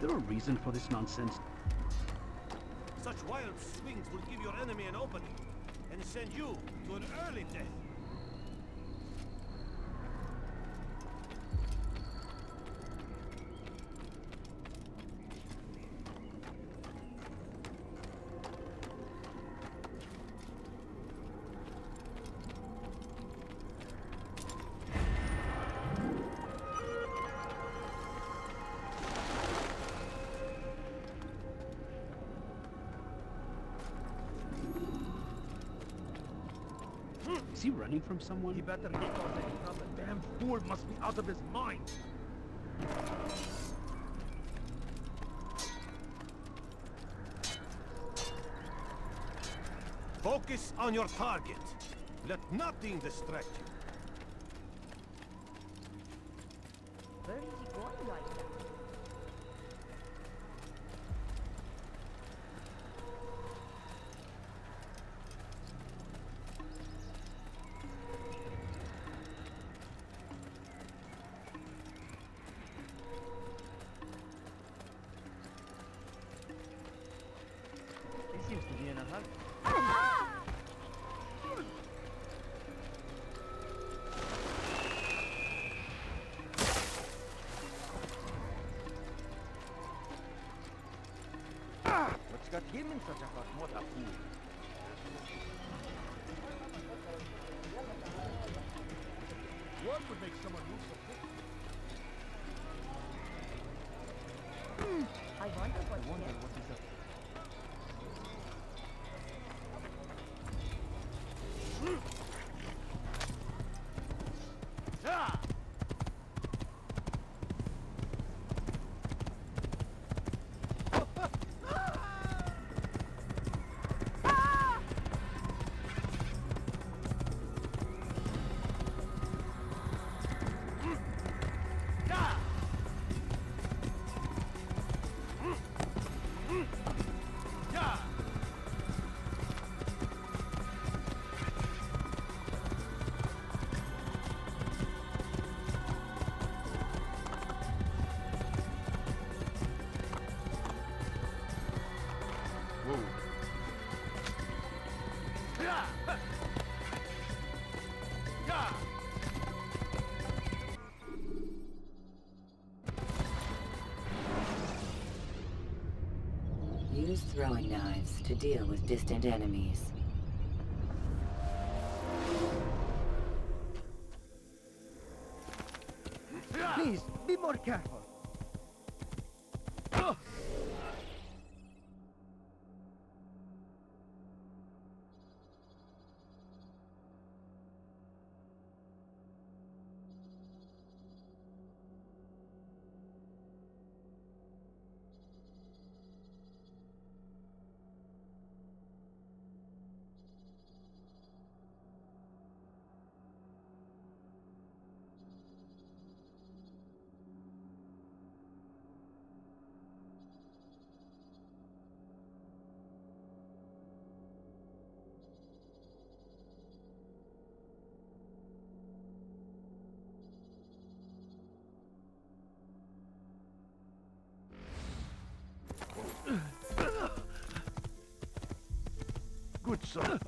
there a reason for this nonsense? Such wild swings will give your enemy an opening, and send you to an early death. Is he running from someone? He better not cause any trouble. Damn fool must be out of his mind. Focus on your target. Let nothing distract you. Where is he going right now? He seems to be in a hurry. What's got him in such a hot? What a fool. What would make someone move so quick? I wonder what he What has. is up? Use throwing knives to deal with distant enemies. Please, be more careful. Good son.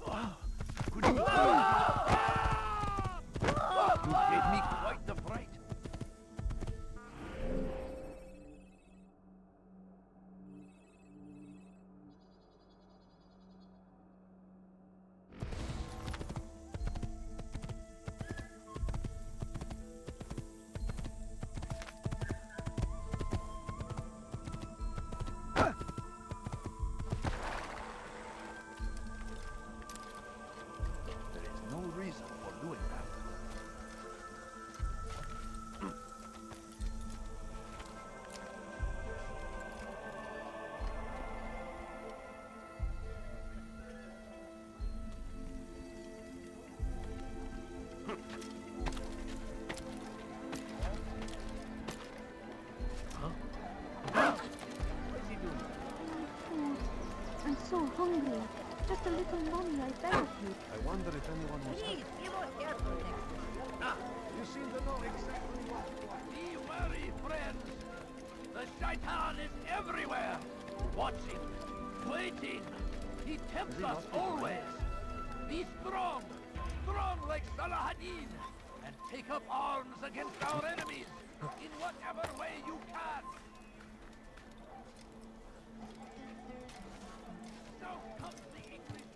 Good. You gave me quite the fright. No reason for doing that. What's he doing? Food. I'm so hungry. Just a little money, I beg of you. I wonder if anyone was... Please, be more careful next time. Ah, you seem to know exactly what. Be wary, friends. The Shaitan is everywhere! Watching, waiting. He tempts us always. Be strong, strong like Salahadin, and take up arms against our enemies in whatever way you can. So comes the English.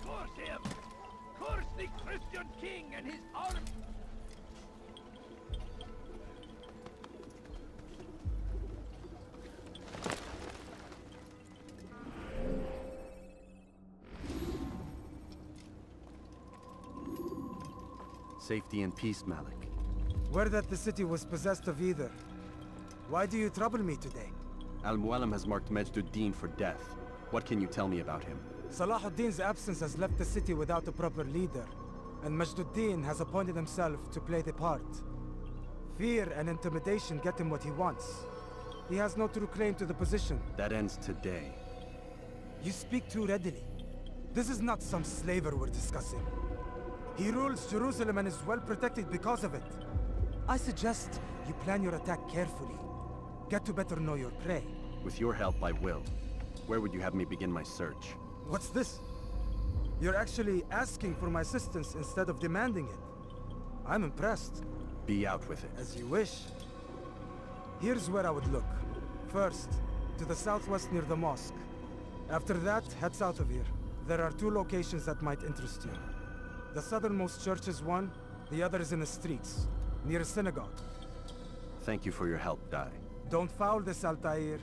Curse him! Curse the Christian king and his army! Safety and peace, Malik. Word that the city was possessed of either. Why do you trouble me today? Al-Mualim has marked Majduddin for death. What can you tell me about him? Salahuddin's absence has left the city without a proper leader, and Majduddin has appointed himself to play the part. Fear and intimidation get him what he wants. He has no true claim to the position. That ends today. You speak too readily. This is not some slaver we're discussing. He rules Jerusalem and is well protected because of it. I suggest you plan your attack carefully. Get to better know your prey. With your help, I will. Where would you have me begin my search? What's this? You're actually asking for my assistance instead of demanding it. I'm impressed. Be out with it. As you wish. Here's where I would look. First, to the southwest near the mosque. After that, head south of here. There are two locations that might interest you. The southernmost church is one, the other is in the streets, near a synagogue. Thank you for your help, Dai. Don't foul this, Altair.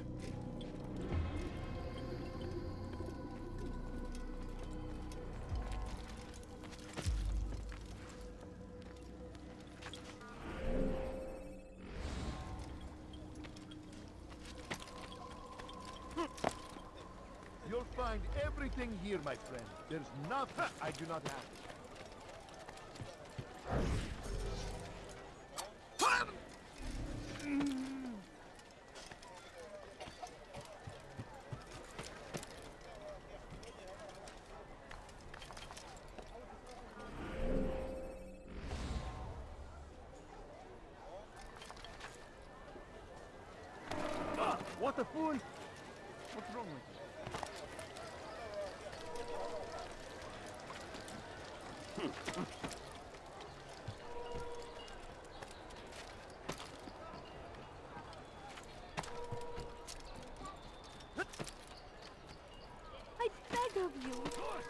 You'll find everything here, my friend. There's nothing I do not have. What a fool! What's wrong with you? I beg of you.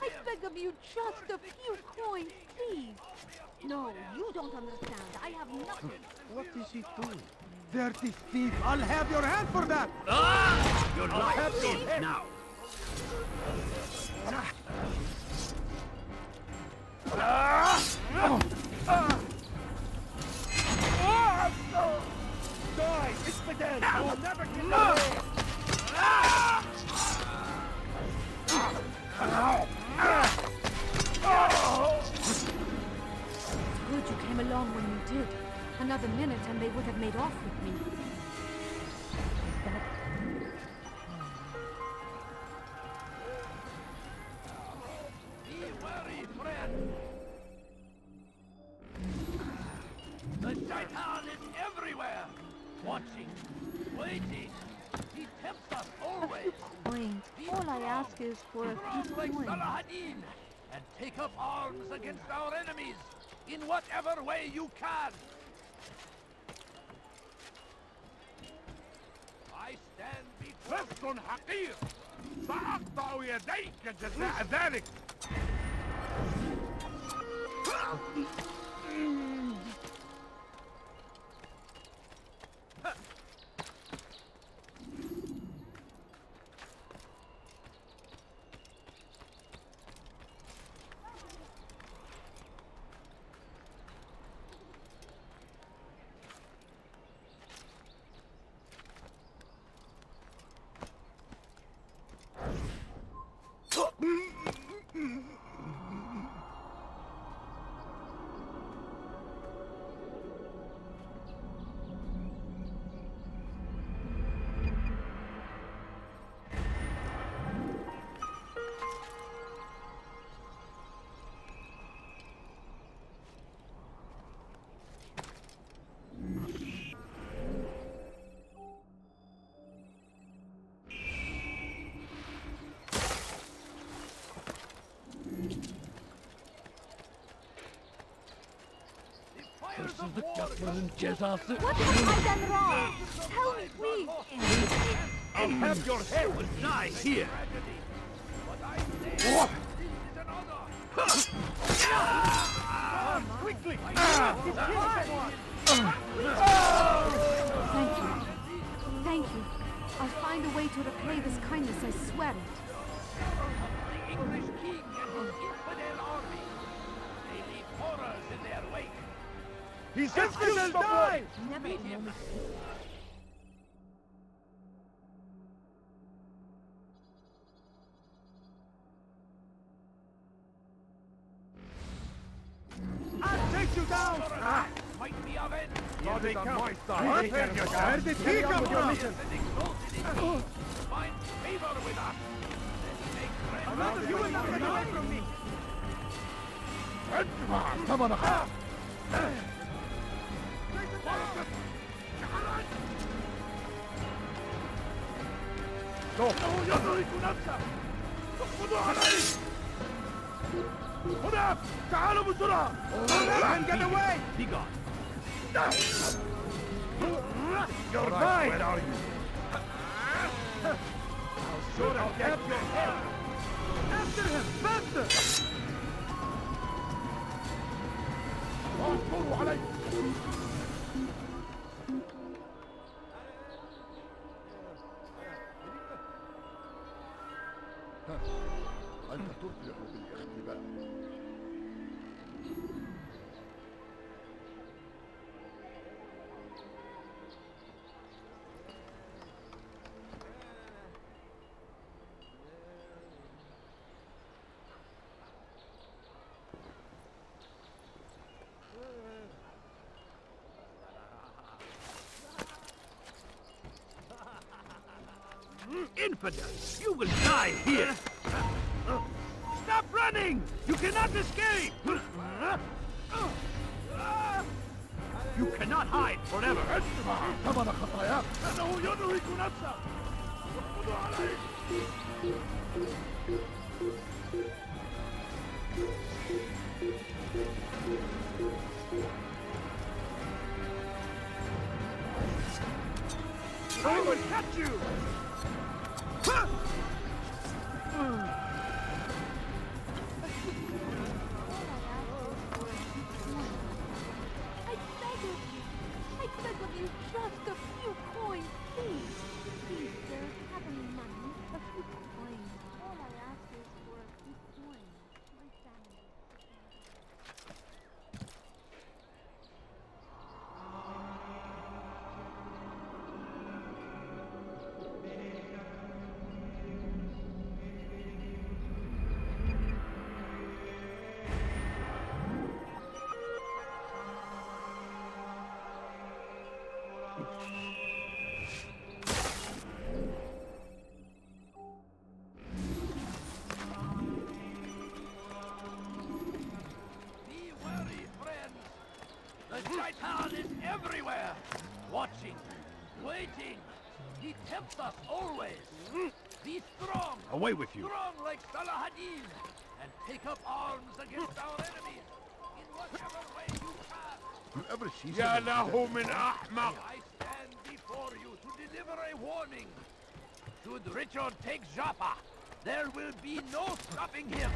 I beg of you just a few coins, please. No, you don't understand. I have nothing. What is he doing? Dirty thief! I'll have your hand for that! Your life ends now. Die! Ispadel! I will never get away! Good you came along when you did. Another minute and they would have made off with me. Be wary, friend! The Shaitan is everywhere! Watching, waiting. He tempts us always. Coins. All I ask is for a Strong few like coins. Salahadin, and take up arms against our enemies in whatever way you can. I stand before لص حقير سأقطع يديك جزاء ذلك. Hırsızlık yapmanın cezası. What have I done wrong? Tell me, please. I'll have your head die here. Quickly! Thank you. Thank you. I'll find a way to repay this kindness, I swear it. The English king and his infidel army. They leave horrors in their wake. He's just die! Never Beat him. I'll take you down! Might be avenged. Here they come. Where did he come from? And exalted in me. Find favor with us. Then make friends. You will not get away from me! يدرك نفسه. خذوا علي. هنا! تعالوا بسرعة! And get away! Be gone. You're mine! Where are you? I'll sure I'll get your head! After him! Faster! اصبروا علي! أنت تفلح بالاختباء. Infidels! You will die here! Stop running! You cannot escape! You cannot hide forever! ثمن خطاياك. أنه يدرك نفسه. خذوا علي. I will catch you! I beg of you, just a few coins, please. Please, sir, have any money? A few coins. All I ask is for a few coins. My family. Be wary, friends. The Shaitan is everywhere. Watching, waiting. He tempts us always. Be strong. Away with you! Strong like Salahadin. And take up arms against our enemies. In whatever way you can. You ever see يا someone له من أحمق! I stand before you to deliver a warning. Should Richard take Joppa, there will be no stopping him.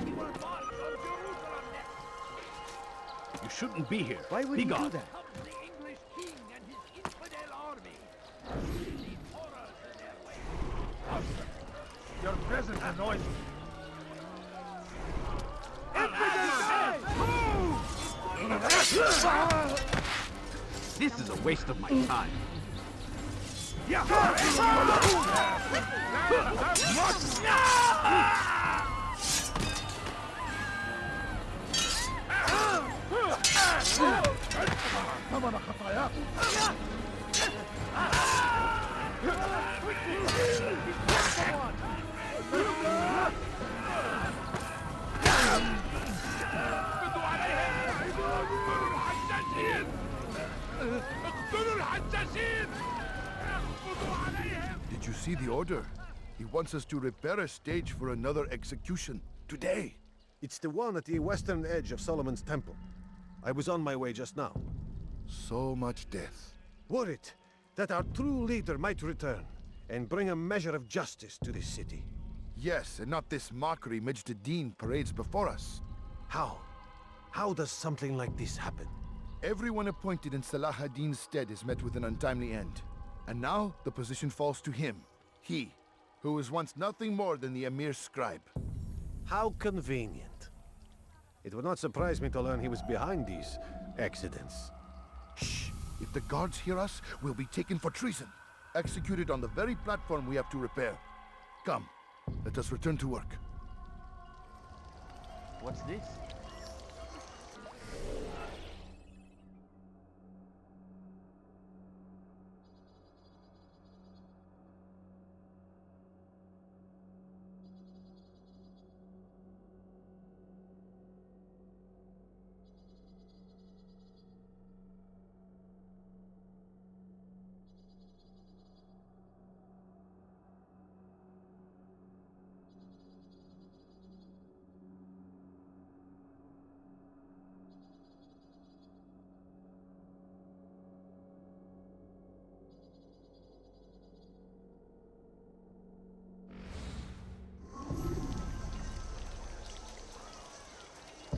He will march on Jerusalem next. You shouldn't be here. Why would be he gone. do that? Comes the English king and his infidel army. Leave horrors in their way. Your presence annoys me. This is a waste of my time. ثمن خطاياك. Did you see the order? He wants us to repair a stage for another execution. Today. It's the one at the western edge of Solomon's Temple. I was on my way just now. So much death. Worried that our true leader might return and bring a measure of justice to this city. Yes, and not this mockery Majd Addin parades before us. How? How does something like this happen? Everyone appointed in Salah ad-Din's stead is met with an untimely end. And now, the position falls to him. He, who was once nothing more than the Emir's scribe. How convenient. It would not surprise me to learn he was behind these accidents. Shh! If the guards hear us, we'll be taken for treason. Executed on the very platform we have to repair. Come, let us return to work. What's this?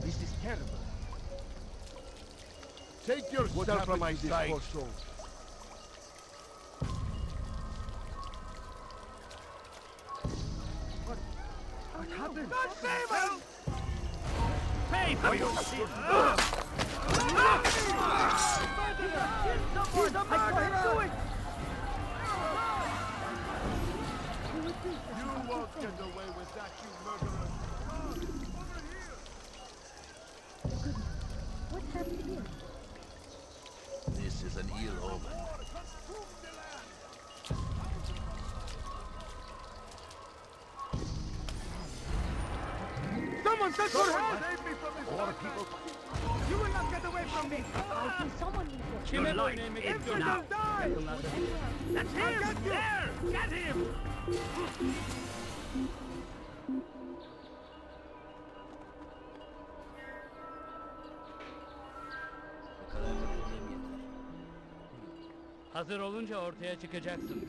This is terrible. Take yourself from my sight. What happened? Not Sable! Pay for your sin! He's a murderer! You won't get away with that, you murderer! What's happened here? This is an ill omen. Someone touch your hand! Save me from this People, you will not get away from me! I see someone needs Your life is now! Die! That's him! There! Get him! Hazır olunca ortaya çıkacaksın.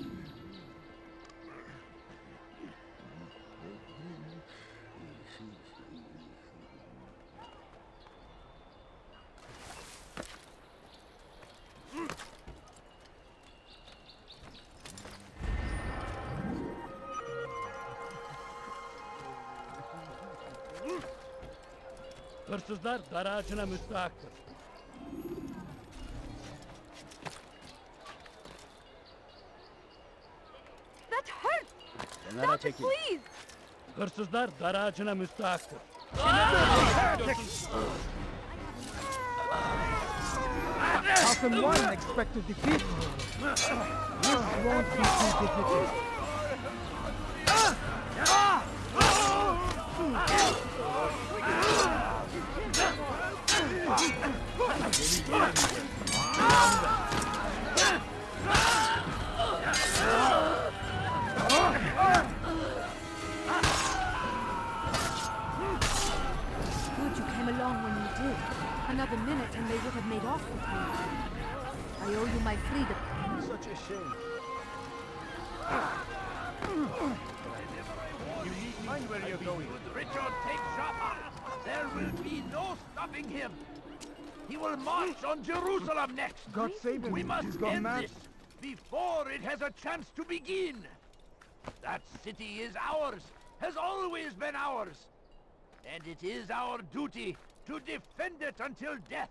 Hırsızlar dar ağacına müstahaktır. That hurts! Kenara Stop it, çekil. please! Hırsızlar dar ağacına müstahaktır. How can one expect to defeat me? This won't be too difficult. Good you came along when you did. Another minute and they would have made off with me. I owe you my freedom. Such a shame. You need mind where you're going. Richard take Jaffa. There will be no stopping him. He will march on Jerusalem next. God save him. We must He's gone end mad. this before it has a chance to begin. That city is ours, has always been ours. And it is our duty to defend it until death.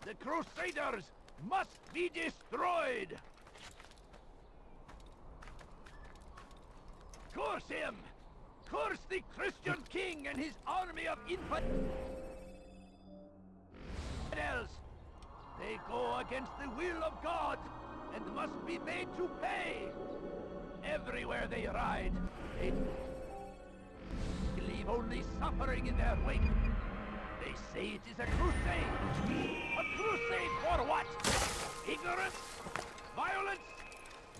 The Crusaders must be destroyed. Curse him! Curse the Christian king and his army of infidels! They go against the will of God and must be made to pay. Everywhere they ride, they leave only suffering in their wake. They say it is a crusade. A crusade for what? Ignorance? Violence?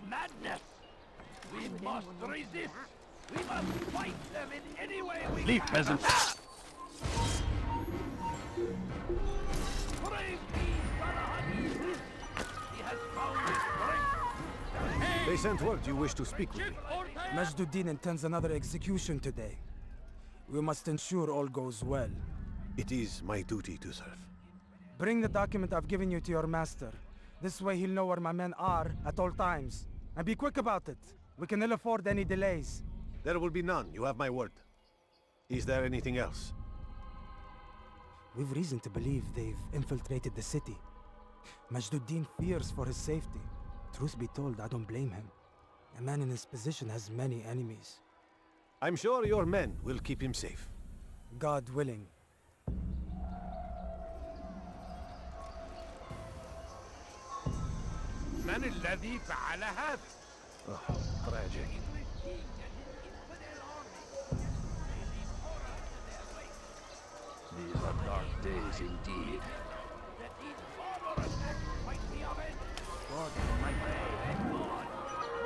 Madness? We must resist. We must fight them in any way we Leave, can. peasants. They sent word you wish to speak with me. Majduddin intends another execution today. We must ensure all goes well. It is my duty to serve. Bring the document I've given you to your master. This way he'll know where my men are at all times. And be quick about it. We can ill afford any delays. There will be none, you have my word. Is there anything else? We've reason to believe they've infiltrated the city. Majduddin fears for his safety. Truth be told, I don't blame him. A man in his position has many enemies. I'm sure your men will keep him safe. God willing. من الذي فعل هذا؟ Tragic. These are dark days indeed. God Almighty, God,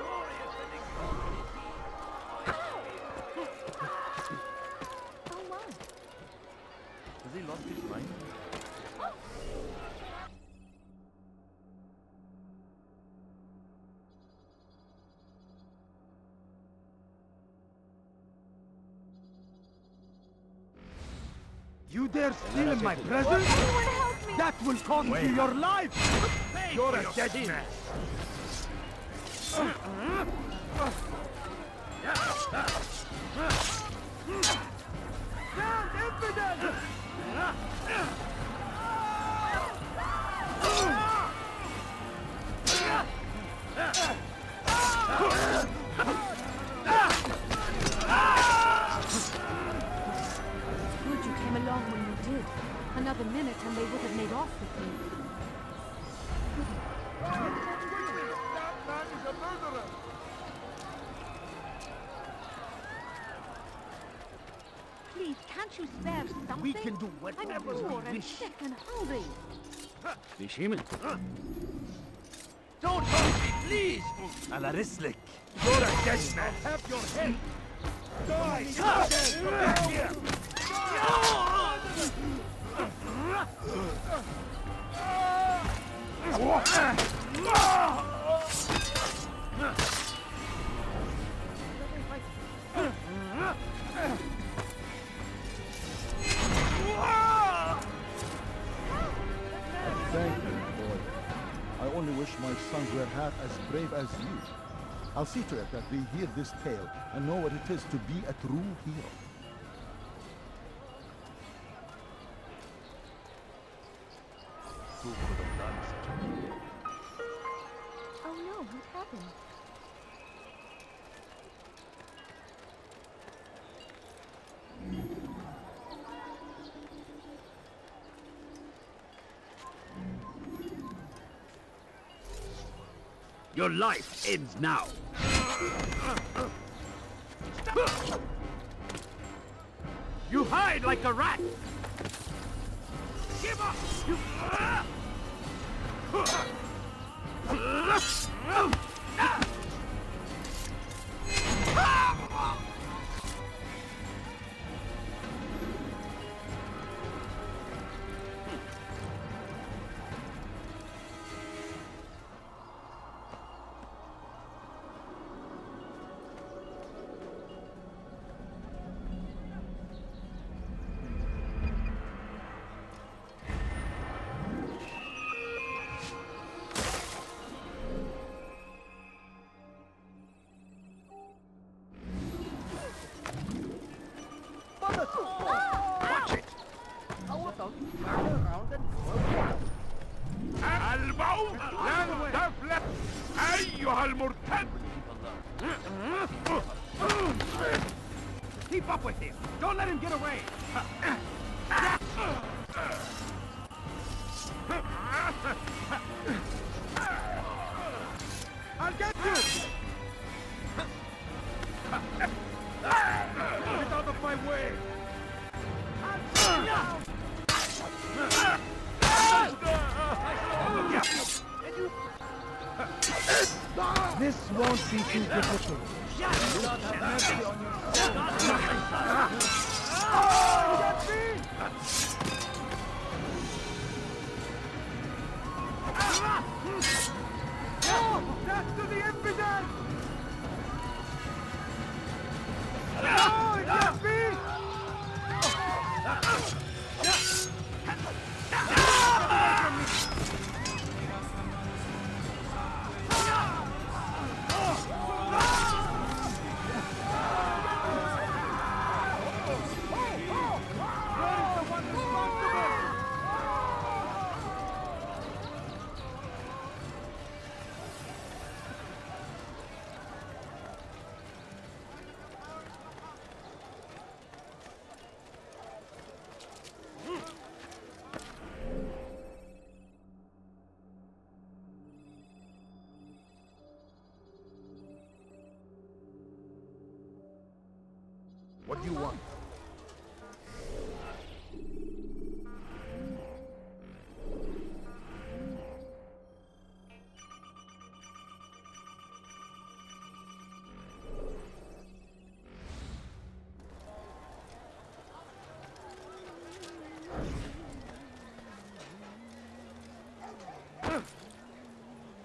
glorious and exalted is He. Oh my. Has he lost his mind? You dare steal in my presence? Anyone help me! That will cost you your life! You're a dead man! Down, infidel! Good you came along when you did. Another minute and they would have made off with me. That man is a murderer! Please, can't you spare something? We can do I'm whatever poor we and wish. sick and hungry. بشيمن Don't hurt me, please! على رسلك. You're a dead man. Have your head. Die. Thank you, boy. I only wish my sons were half as brave as you. I'll see to it that they hear this tale and know what it is to be a true hero. Who could have done such a thing? Oh no, what happened? Your life ends now. You hide like a rat. Give up. You... Watch it. How about you turn around and go away? الموت لن تفلت أيها المرتد. Keep up with him. Don't let him get away. I'll get you. Get out of my way. This won't be too difficult. Death to the infidel! What do you want?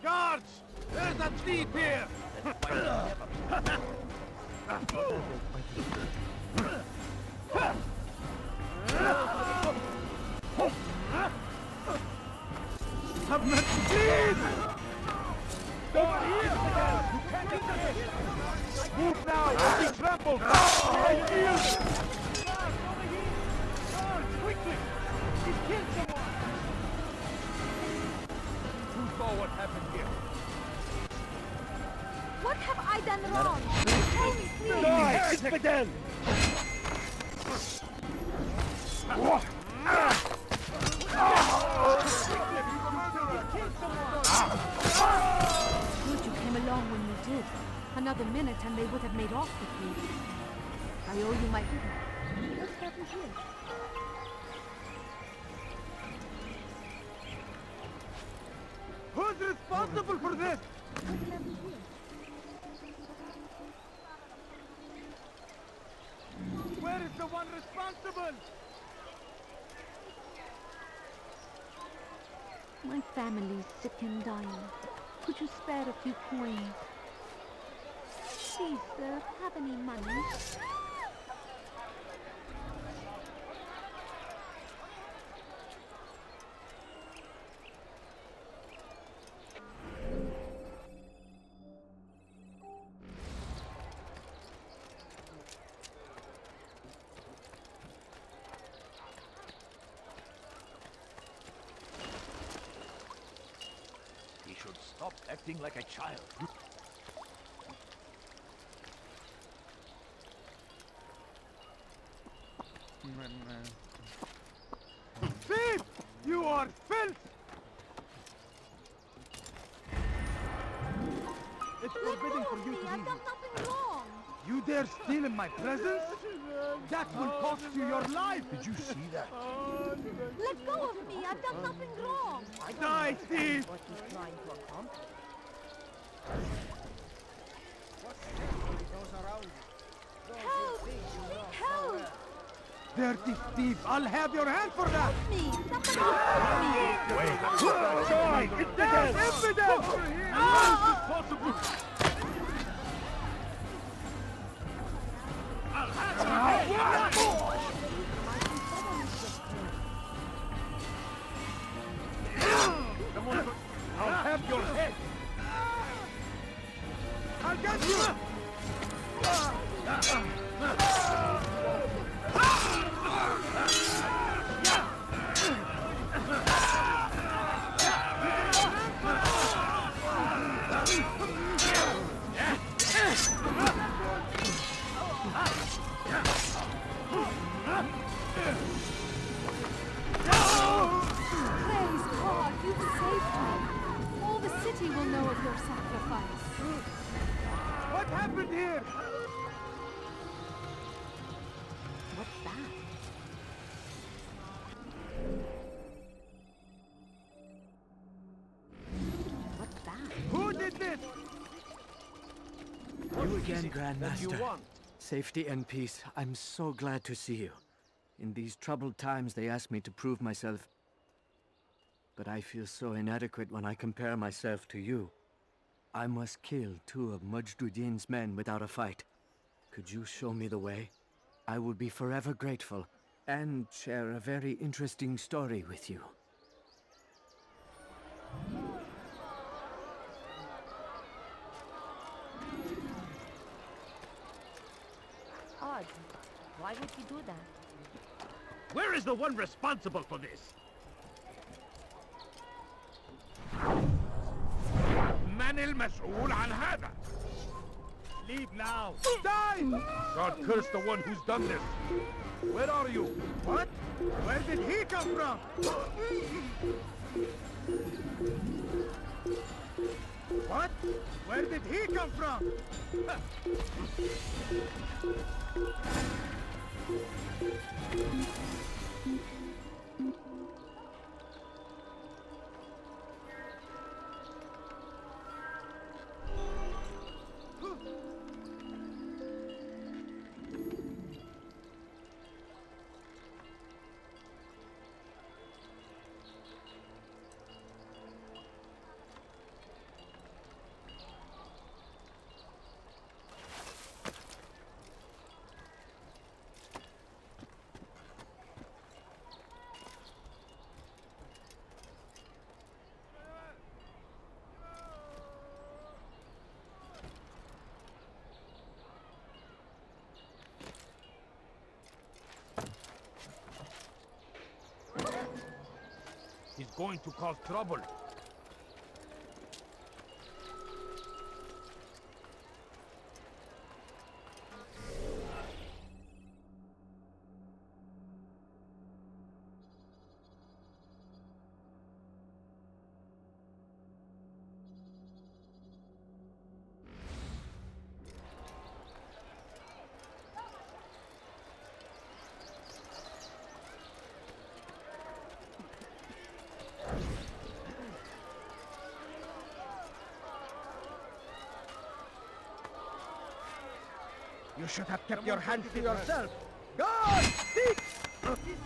Guards! There's a thief here! Have met please! Don't eat! You can't eat this! Move now! You'll be trampled! I feel! Guards, over here! Guards, quickly! He's killed someone! Who saw what happened here? What have I done wrong? Tell me, please. Die! It's again! Good you came along when you did. Another minute and they would have made off with me. I owe you my... What's happened here? Who's responsible for this? What happened here? Where is the one responsible? My family's sick and dying. Could you spare a few coins? Please, sir, have any money? He should stop acting like a child. Thief! You are filth! It's Let forbidden go for of you me! to I've leave. done nothing wrong! You dare steal in my presence? That will cost you your life! Did you see that? Let go of me! I've done nothing wrong! Die, thief! What he's trying to accomplish. Help! Seek help! Dirty thief! I'll have your hand for that! Me! Somebody help me! Die! It's dead! Evidence! Ah! Possible! I'll have your head! I'll get you! Praise God, you've saved me. All the city will know of your sacrifice. What happened here? What's that? What's that? Who did this? You again, That you Grandmaster. want? Safety and peace. I'm so glad to see you. In these troubled times, they ask me to prove myself. But I feel so inadequate when I compare myself to you. I must kill 2 of Mujduddin's men without a fight. Could you show me the way? I will be forever grateful, and share a very interesting story with you. Odd. Why would he do that? Where is the one responsible for this? من المسؤول عن هذا? Leave now! Die! God curse the one who's done this! Where are you? What? Where did he come from? What? Where did he come from? He's going to cause trouble. You should have kept your hands to yourself. God, speak! He's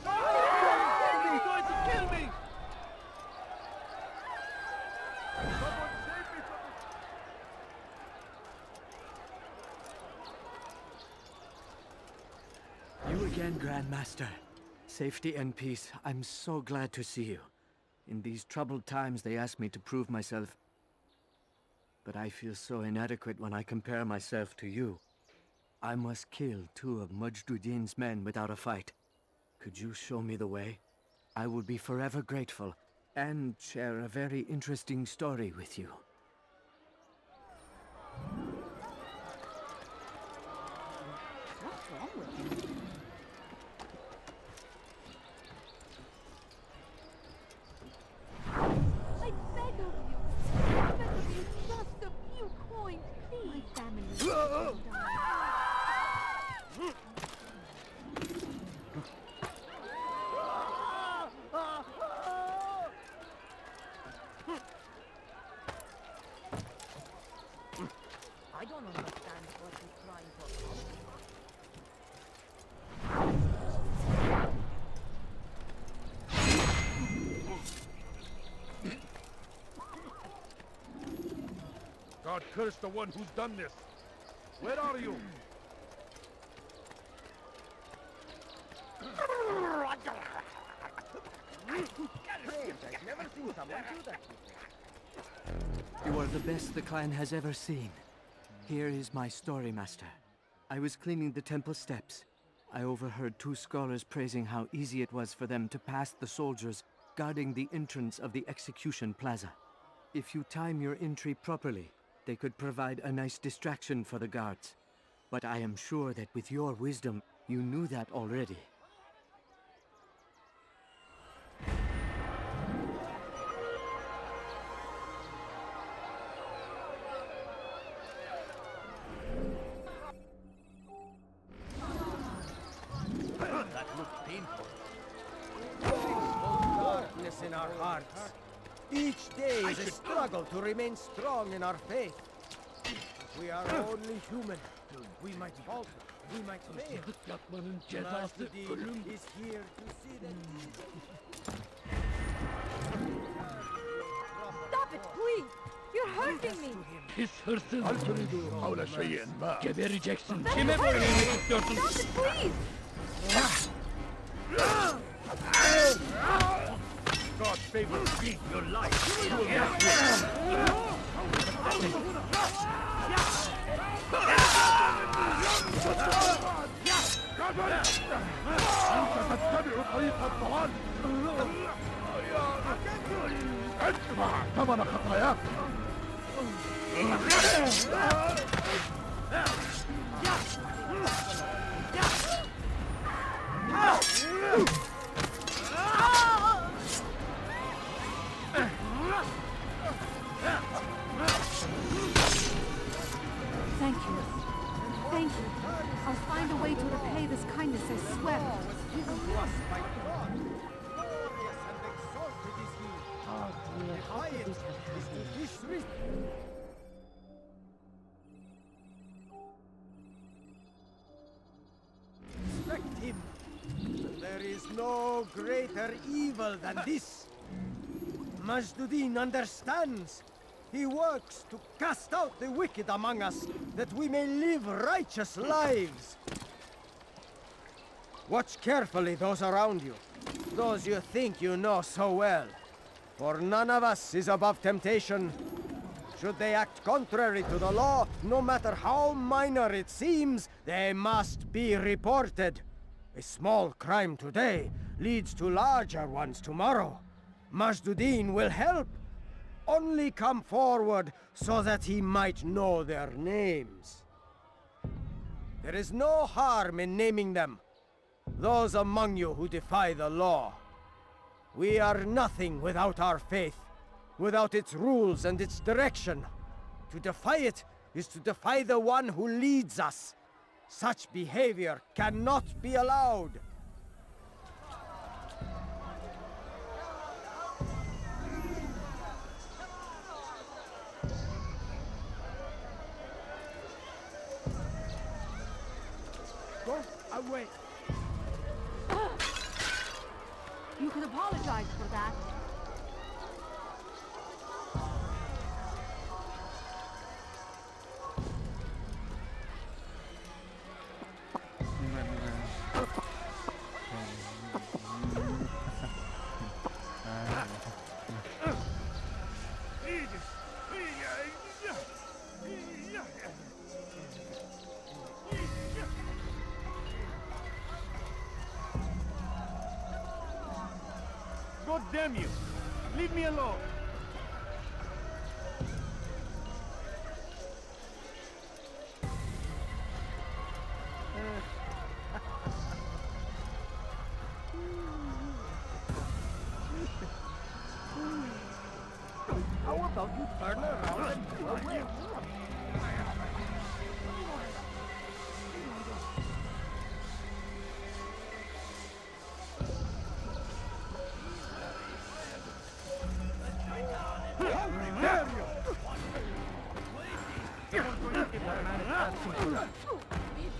going to kill me! Someone save me from You again, Grandmaster. Safety and peace. I'm so glad to see you. In these troubled times, they asked me to prove myself. But I feel so inadequate when I compare myself to you. I must kill 2 of Majduddin's men without a fight. Could you show me the way? I will be forever grateful, and share a very interesting story with you. What's wrong with you? I beg of you, just a few coins, please. My family. I don't understand what you're trying to God curse the one who's done this. Where are you? I've never seen someone do that. You are the best the clan has ever seen. Here is my story, Master. I was cleaning the temple steps. I overheard 2 scholars praising how easy it was for them to pass the soldiers guarding the entrance of the execution plaza. If you time your entry properly, they could provide a nice distraction for the guards. But I am sure that with your wisdom, you knew that already. That looked painful. Darkness in our hearts. Each day is a struggle to remain strong in our faith. We are only human. We might falter. We might fail. Majduddin is here to see that. Stop it, please! You're hurting me! Pis hırsız. حول شيء ما. Gebereceksin. Stop Kime it, böyle yemek istiyorsun? Stop it, please! God favor me, your life. You will not ادفع ثمن خطاياك. Thank you. Thank you. I'll find find a way to repay this kindness, I swear. Oh dear, how could this have happened? Respect him. There is no greater evil than this. Majduddin understands. He works to cast out the wicked among us, that we may live righteous lives. Watch carefully those around you, those you think you know so well. For none of us is above temptation. Should they act contrary to the law, no matter how minor it seems, they must be reported. A small crime today leads to larger ones tomorrow. Majduddin will help. Only come forward so that he might know their names. There is no harm in naming them. Those among you who defy the law. We are nothing without our faith, without its rules and its direction. To defy it is to defy the one who leads us. Such behavior cannot be allowed. Go away. You can apologize for that. God damn you! Leave me alone! How about you turn around and go away?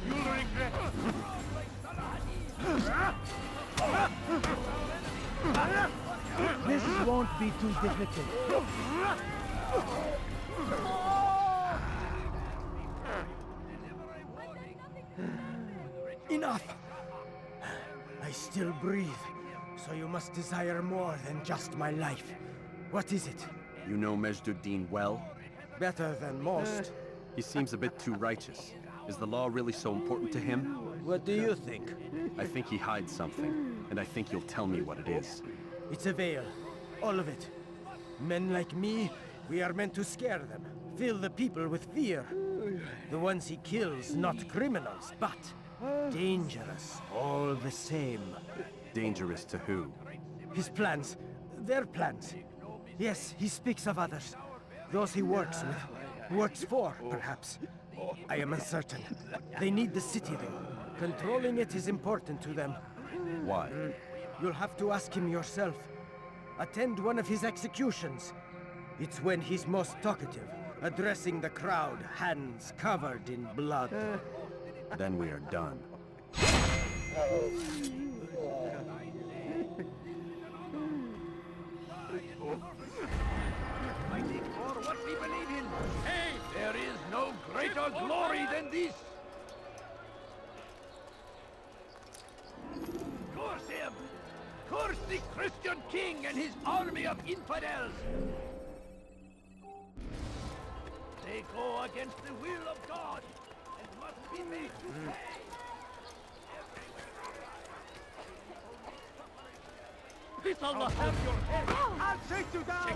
You'll regret This won't be too difficult. Enough! I still breathe, so you must desire more than just my life. What is it? You know Majduddin well? Better than most. He seems a bit too righteous. Is the law really so important to him? What do you think? I think he hides something, and I think you'll tell me what it is. It's a veil. All of it. Men like me, we are meant to scare them. Fill the people with fear. The ones he kills, not criminals, but dangerous all the same. Dangerous to who? His plans. Their plans. Yes, he speaks of others. Those he works with. Works for, perhaps. I am uncertain. They need the city, though. Controlling it is important to them. Why? You'll have to ask him yourself. Attend one of his executions. It's when he's most talkative, addressing the crowd, hands covered in blood. Then we are done. Fighting for what we believe in. Hey, there is no greater glory than this. Curse him! Curse the Christian king and his army of infidels! They go against the will of God and must be made to pay. Peace Allah have your head! I'll take you down!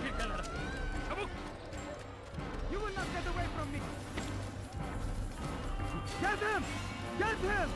You will not get away from me! Get him! Get him!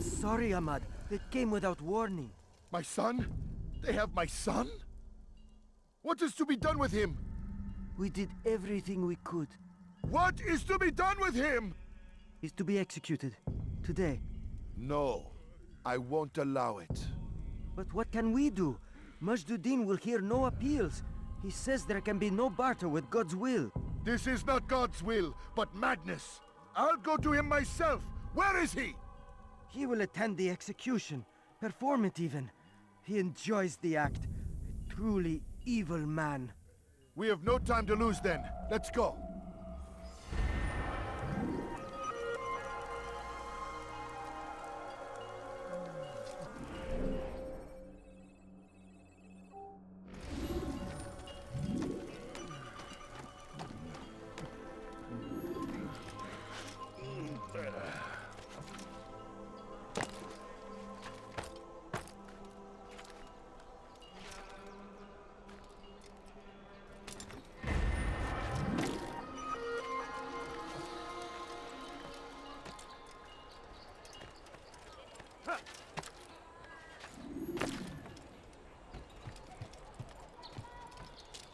sorry, Ahmad. They came without warning. My son? They have my son? What is to be done with him? We did everything we could. What is to be done with him? He's to be executed. Today. No. I won't allow it. But what can we do? Majduddin will hear no appeals. He says there can be no barter with God's will. This is not God's will, but madness. I'll go to him myself. Where is he? He will attend the execution. Perform it even. He enjoys the act. A truly evil man. We have no time to lose then. Let's go.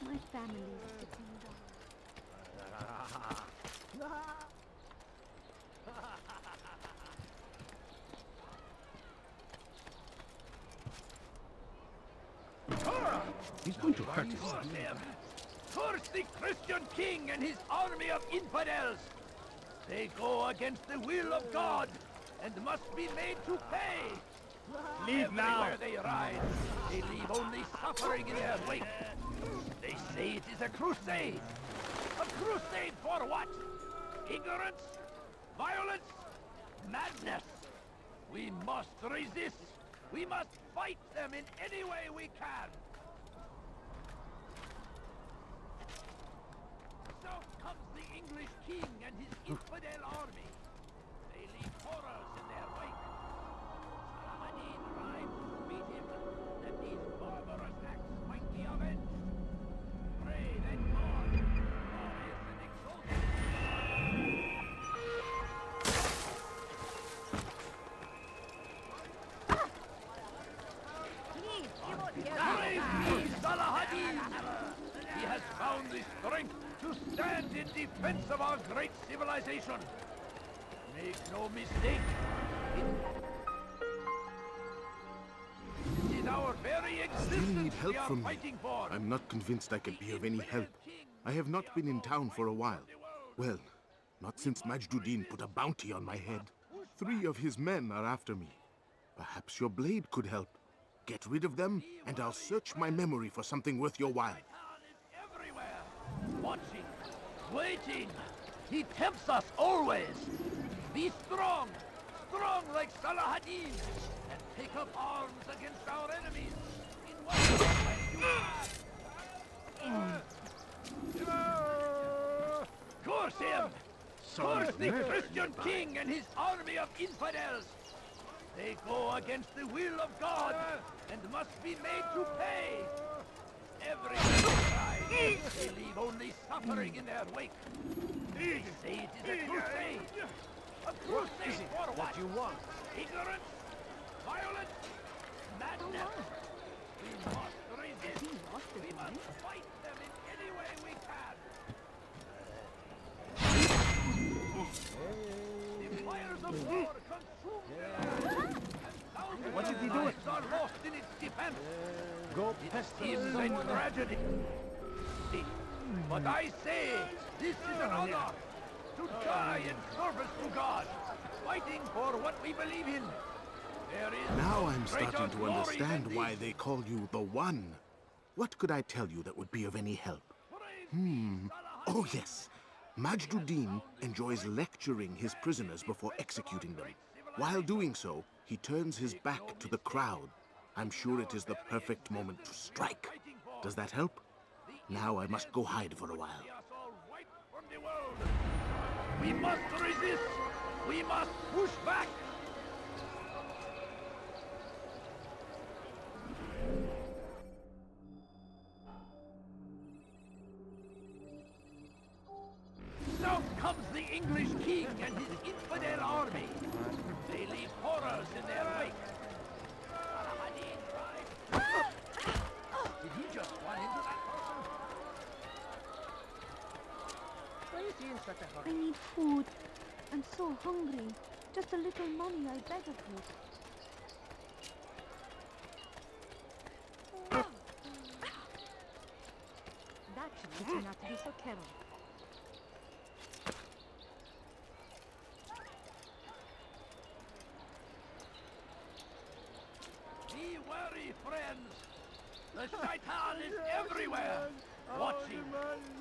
My family is dependent He's going to hurt his Curse him! Curse the Christian king and his army of infidels! They go against the will of God and must be made to pay! Leave now! Everywhere they ride, they leave only suffering in their wake. They say it is a crusade. A crusade for what? Ignorance? Violence? Madness? We must resist. We must fight them in any way we can. So comes the English king and his infidel army. They leave horrors in their wake. Saladin rides to meet him, that these barbarous acts might be avenged. Pray that God, glorious and exalted, praise be Saladin! He has found the strength to stand in defense of our great civilization. Make no mistake, it is our very existence need help we are from you. fighting for. I'm not convinced I can be of any help. I have not been in town for a while. Well, not since Majduddin put a bounty on my head. 3 of his men are after me. Perhaps your blade could help. Get rid of them, and I'll search my memory for something worth your while. Everywhere, watching, waiting. He tempts us always. Be strong, strong like Salahadin, and take up arms against our enemies. In whatever way you can. Curse him! Curse the Christian king and his army of infidels! They go against the will of God and must be made to pay. Every side, they leave only suffering in their wake. They say it is a crusade. A crusade for what? You want? Ignorance? Violence? Madness? We must resist. We must fight them in any way we can. The fires of war consume their land, and thousands What did he of do? lives are lost in its defense. Go It seems a tragedy. But I say, this is an honor. To die in service to God, fighting for what we believe in. There is Now no I'm greater starting to glory understand than why this. they call you the One. What could I tell you that would be of any help? Oh yes. Majduddin enjoys lecturing his prisoners before executing them. While doing so, he turns his back to the crowd. I'm sure it is the perfect moment to strike. Does that help? Now I must go hide for a while. We must resist! We must push back! Now comes the English king and his infidel army. They leave horrors in I need food. I'm so hungry. Just a little money, I beg of you. That should teach you not to be so careful. Be wary, friends. The Shaitan is everywhere. Watching,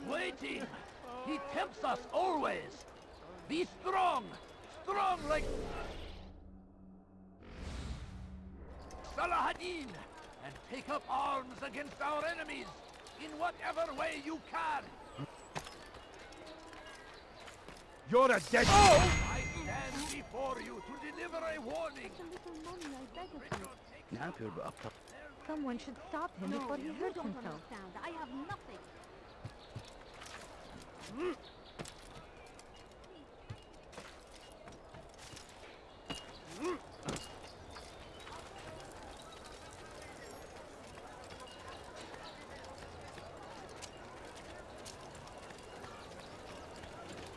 waiting. He tempts us always. Be strong. Strong like Salahadin. And take up arms against our enemies in whatever way you can. You're a dead... Oh! I stand before you to deliver a warning. Just a little money, I beg of you. Ne yapıyor bu aptal? Someone should stop him before he hurts himself. I have nothing.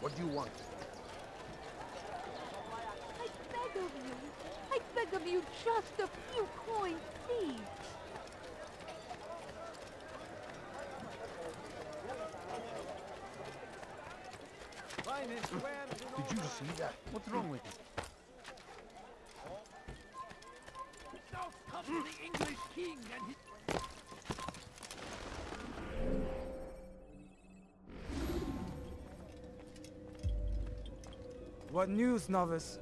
What do you want? I beg of you. I beg of you just a few coins, please. Did you see that? What's wrong with it? Now comes the English king and his... What news, novice?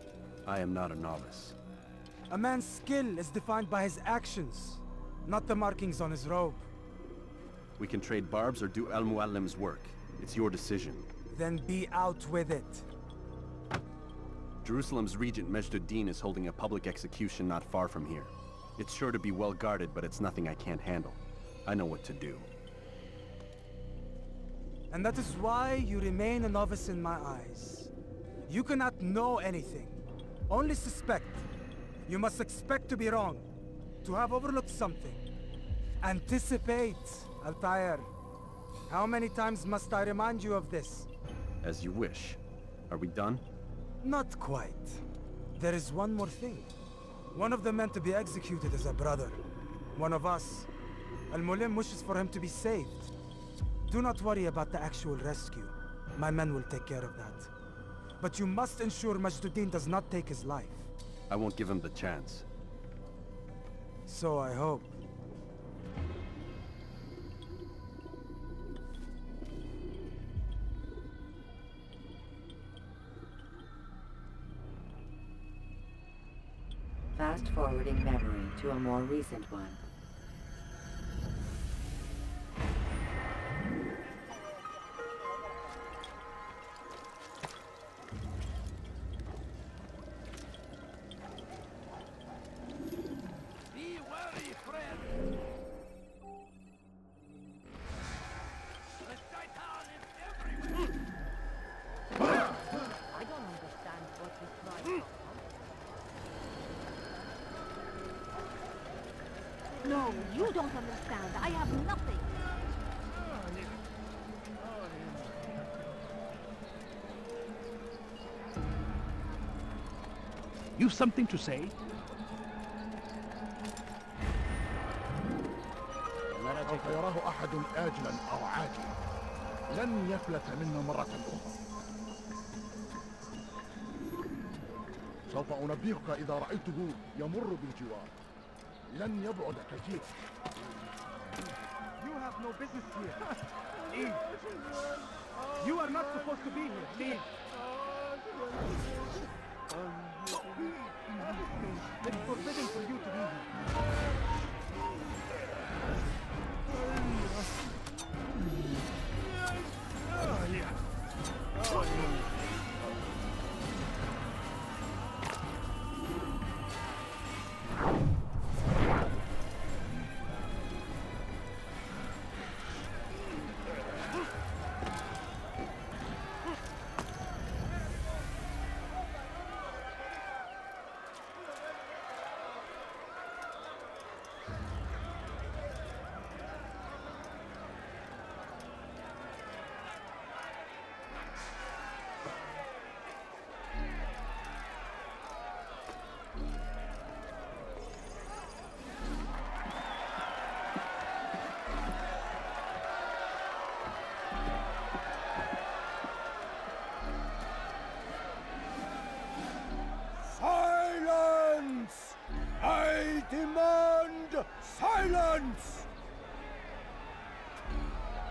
I am not a novice. A man's skill is defined by his actions, not the markings on his robe. We can trade barbs or do Al-Muallim's work. It's your decision. Then be out with it. Jerusalem's regent Majd-ud-Din is holding a public execution not far from here. It's sure to be well guarded, but it's nothing I can't handle. I know what to do. And that is why you remain a novice in my eyes. You cannot know anything, only suspect. You must expect to be wrong, to have overlooked something. Anticipate, Altair. How many times must I remind you of this? As you wish. Are we done? Not quite. There is one more thing. One of the men to be executed is a brother. One of us. Al-Mulim wishes for him to be saved. Do not worry about the actual rescue. My men will take care of that. But you must ensure Majd-ud-Din does not take his life. I won't give him the chance. So I hope. Fast-forwarding memory to a more recent one. Be wary, friend. The Shaitan is everywhere. I don't understand what you cry for. No, you don't understand. I have nothing. You've something to say? سوف يراه أحد آجلا أو عاجلا لن يفلت منا مرة أخرى. سوف أنبهك إذا رأيته يمر بالجوار. لن يبعد كثيرا. You have no business here. Leave. You are not supposed to be here. Leave. It's forbidden for you to be here.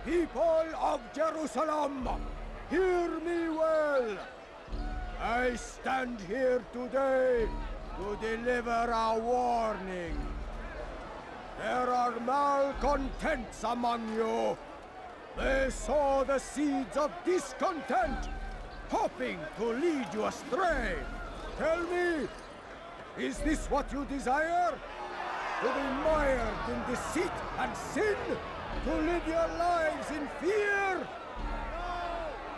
People of Jerusalem, hear me well. I stand here today to deliver a warning. There are malcontents among you. They sow the seeds of discontent, hoping to lead you astray. Tell me, is this what you desire? To be mired in deceit and sin? To live your lives in fear? No,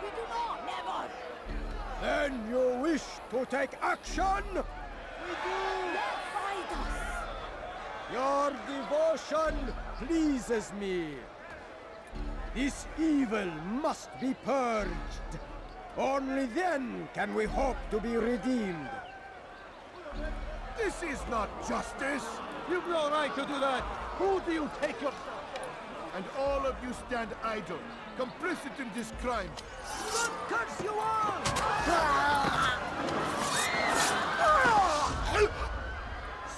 we do not, never. Then you wish to take action? We do. Let fight us. Your devotion pleases me. This evil must be purged. Only then can we hope to be redeemed. This is not justice! You've no right to do that! Who do you take your... And all of you stand idle, complicit in this crime. God curse you all!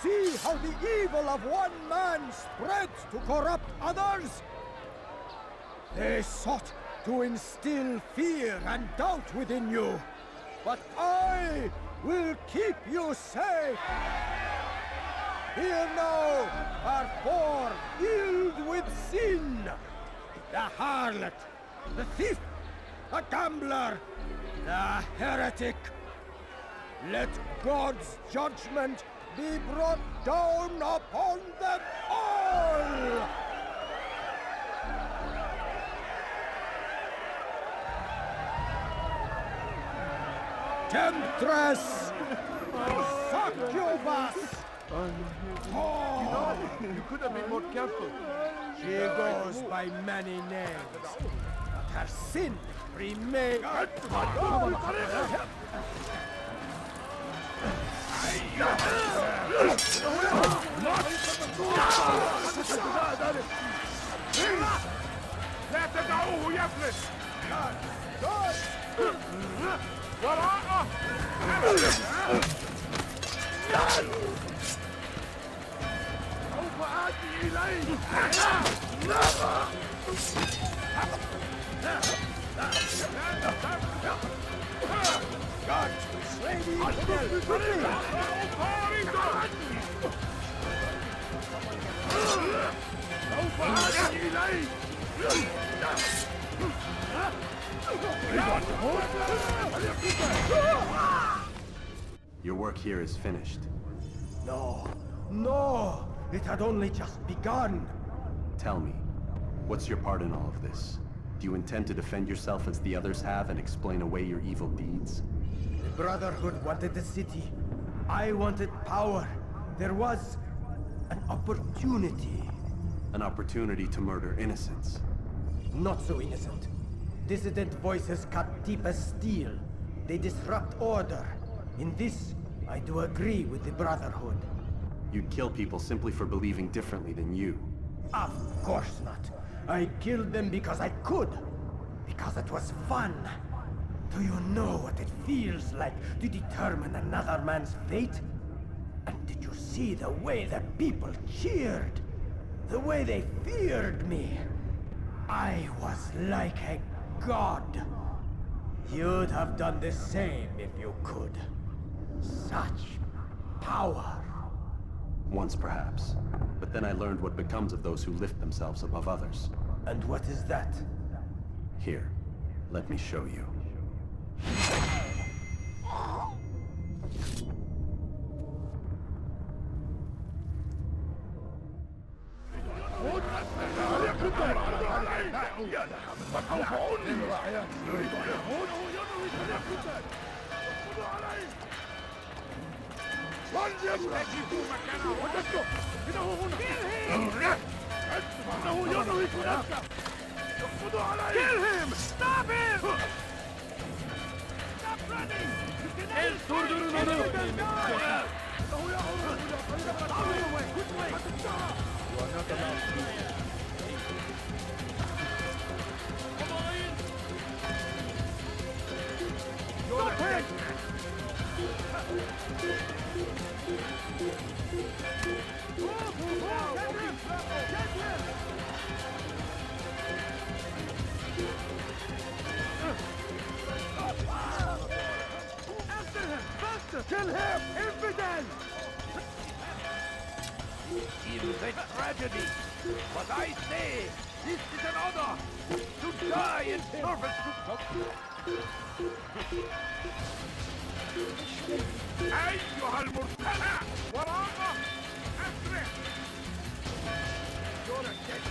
See how the evil of one man spreads to corrupt others? They sought to instill fear and doubt within you. But I will keep you safe. Here now are four filled with sin. The harlot, the thief, the gambler, the heretic. Let God's judgment be brought down upon them all! Temptress! Succubus! You could have been more careful. She goes by many names, but her sin remains. لا تدعوه يفلت! وراءه! سوف آتي إليه! God, slay the infidel! سوف آتي إليه! Your work here is finished. No, no! It had only just begun! Tell me, what's your part in all of this? Do you intend to defend yourself as the others have and explain away your evil deeds? The Brotherhood wanted the city. I wanted power. There was an opportunity. An opportunity to murder innocents. Not so innocent. Dissident voices cut deep as steel. They disrupt order. In this, I do agree with the Brotherhood. You'd kill people simply for believing differently than you. Of course not. I killed them because I could. Because it was fun. Do you know what it feels like to determine another man's fate? And did you see the way the people cheered? The way they feared me? I was like a god. You'd have done the same if you could. Such power. Once perhaps. But then I learned what becomes of those who lift themselves above others. And what is that? Here, let me show you. Kill him! Stop him! Stop running! Stop it! tragedy. But I say, this is an honor to die in service to أيها المرتلى وراءه أسرع. دون الشك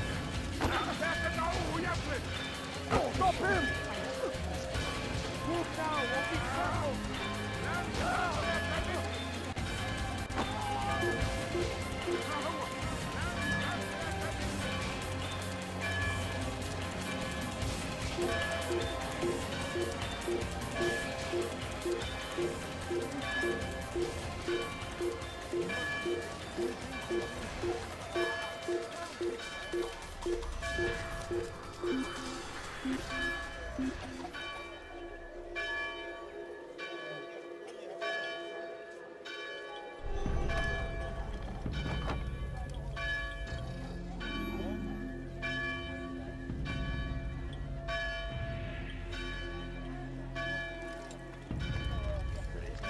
لا تدعوه يفلت. Stop him! Move now, we'll be careful.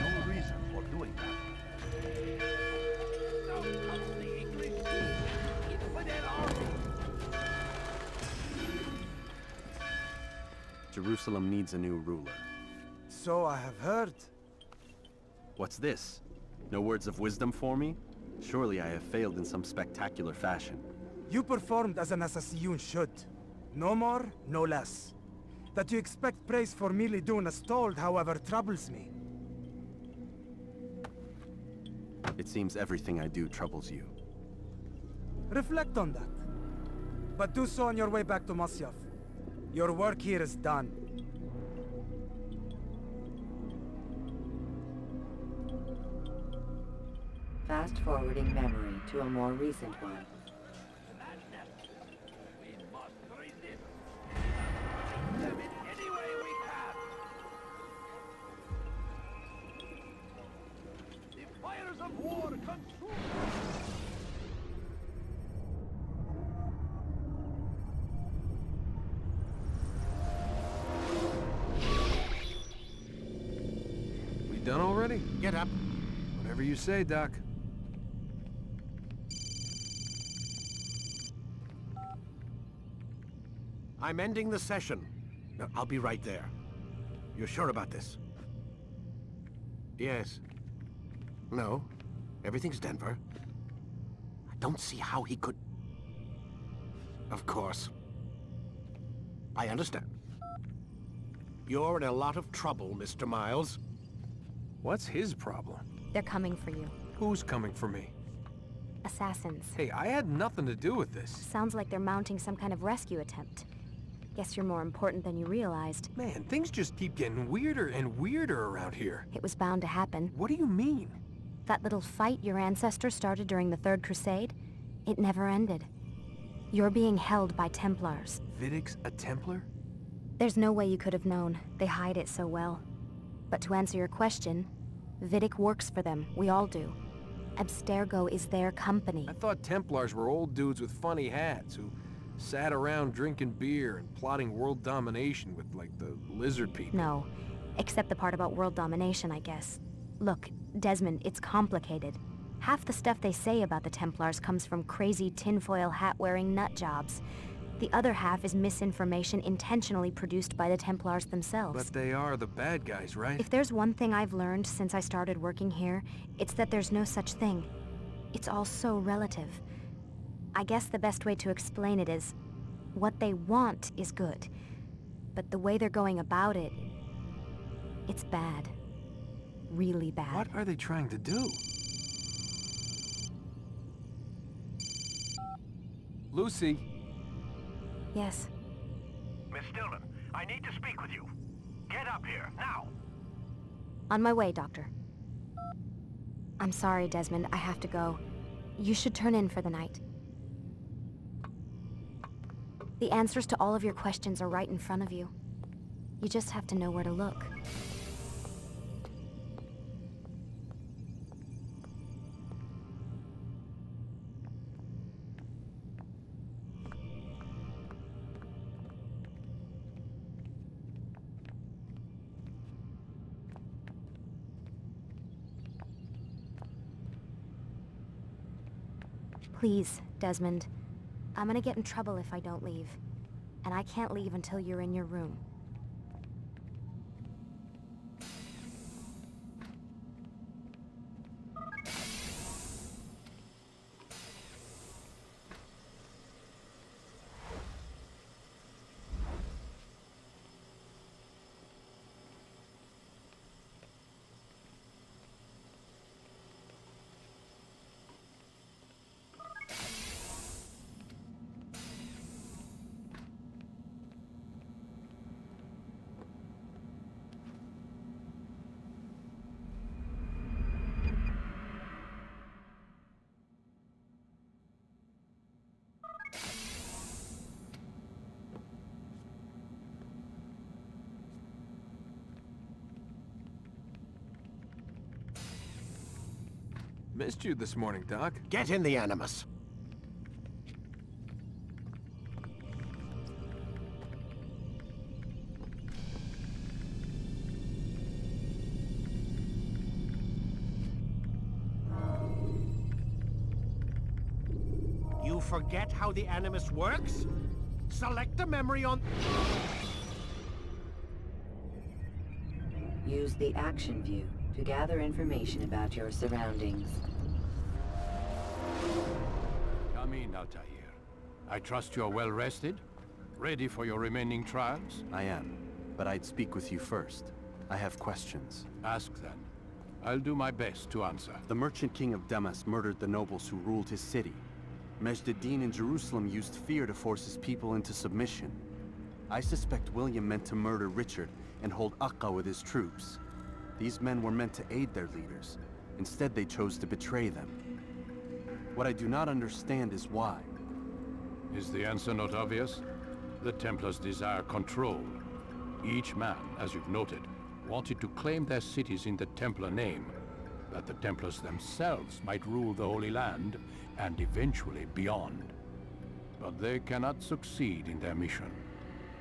No reason for doing that. Jerusalem needs a new ruler. So I have heard. What's this? No words of wisdom for me? Surely I have failed in some spectacular fashion. You performed as an assassin should. No more, no less. That you expect praise for merely doing as told, however, troubles me. It seems everything I do troubles you. Reflect on that. But do so on your way back to Masyaf. Your work here is done. Fast-forwarding memory to a more recent one. We done already? Get up. Whatever you say, Doc. I'm ending the session. No, I'll be right there. You're sure about this? Yes. No. Everything's Denver. I don't see how he could... Of course. I understand. You're in a lot of trouble, Mr. Miles. What's his problem? They're coming for you. Who's coming for me? Assassins. Hey, I had nothing to do with this. Sounds like they're mounting some kind of rescue attempt. Guess you're more important than you realized. Man, things just keep getting weirder and weirder around here. It was bound to happen. What do you mean? That little fight your ancestors started during the Third Crusade, it never ended. You're being held by Templars. Vidic's a Templar? There's no way you could have known. They hide it so well. But to answer your question, Vidic works for them. We all do. Abstergo is their company. I thought Templars were old dudes with funny hats who sat around drinking beer and plotting world domination with, like, the lizard people. No. Except the part about world domination, I guess. Look, Desmond, it's complicated. Half the stuff they say about the Templars comes from crazy tinfoil hat-wearing nutjobs. The other half is misinformation intentionally produced by the Templars themselves. But they are the bad guys, right? If there's one thing I've learned since I started working here, it's that there's no such thing. It's all so relative. I guess the best way to explain it is, what they want is good. But the way they're going about it, it's bad. Really bad. What are they trying to do? Lucy? Yes. Miss Stillman, I need to speak with you. Get up here, now! On my way, Doctor. I'm sorry, Desmond. I have to go. You should turn in for the night. The answers to all of your questions are right in front of you. You just have to know where to look. Please, Desmond. I'm gonna get in trouble if I don't leave. And I can't leave until you're in your room. Missed you this morning, Doc. Get in the Animus. You forget how the Animus works? Select the memory on... Use the action view to gather information about your surroundings. Come in, Altair. I trust you're well rested? Ready for your remaining trials? I am, but I'd speak with you first. I have questions. Ask then. I'll do my best to answer. The Merchant King of Damas murdered the nobles who ruled his city. Majd ad-Din in Jerusalem used fear to force his people into submission. I suspect William meant to murder Richard and hold Akka with his troops. These men were meant to aid their leaders. Instead, they chose to betray them. What I do not understand is why. Is the answer not obvious? The Templars desire control. Each man, as you've noted, wanted to claim their cities in the Templar name, that the Templars themselves might rule the Holy Land, and eventually beyond. But they cannot succeed in their mission.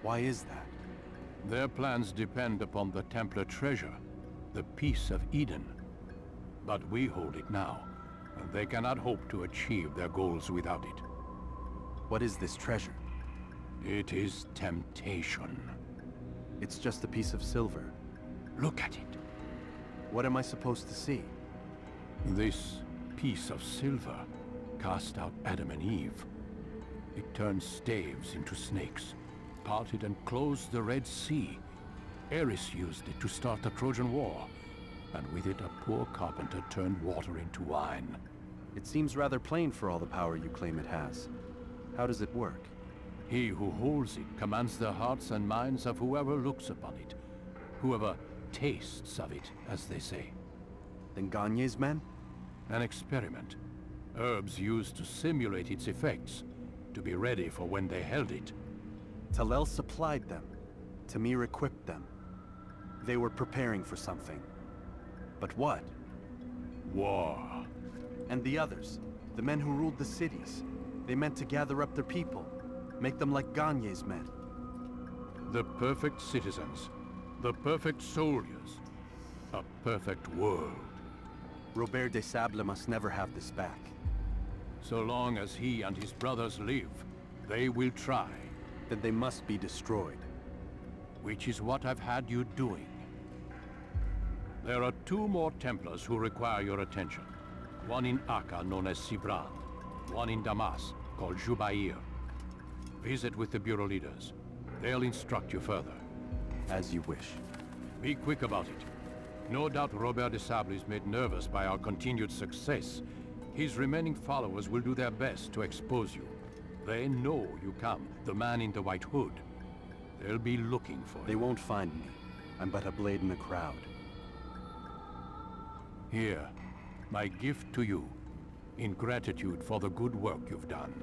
Why is that? Their plans depend upon the Templar treasure, the Peace of Eden. But we hold it now, and they cannot hope to achieve their goals without it. What is this treasure? It is temptation. It's just a piece of silver. Look at it. What am I supposed to see? This piece of silver cast out Adam and Eve. It turned staves into snakes, parted and closed the Red Sea. Ares used it to start the Trojan War, and with it a poor carpenter turned water into wine. It seems rather plain for all the power you claim it has. How does it work? He who holds it commands the hearts and minds of whoever looks upon it. Whoever tastes of it, as they say. Then Gagne's men? An experiment. Herbs used to simulate its effects, to be ready for when they held it. Talel supplied them. Tamir equipped them. They were preparing for something. But what? War. And the others, the men who ruled the cities, they meant to gather up their people, make them like Gagne's men. The perfect citizens, the perfect soldiers, a perfect world. Robert de Sable must never have this back. So long as he and his brothers live, they will try. Then they must be destroyed. Which is what I've had you doing. There are 2 more Templars who require your attention. One in Akka, known as Sibran. One in Damas, called Jubair. Visit with the Bureau leaders. They'll instruct you further. As you wish. Be quick about it. No doubt Robert de Sable is made nervous by our continued success. His remaining followers will do their best to expose you. They know you come, the man in the white hood. They'll be looking for you. They won't find me. I'm but a blade in the crowd. Here, my gift to you, in gratitude for the good work you've done.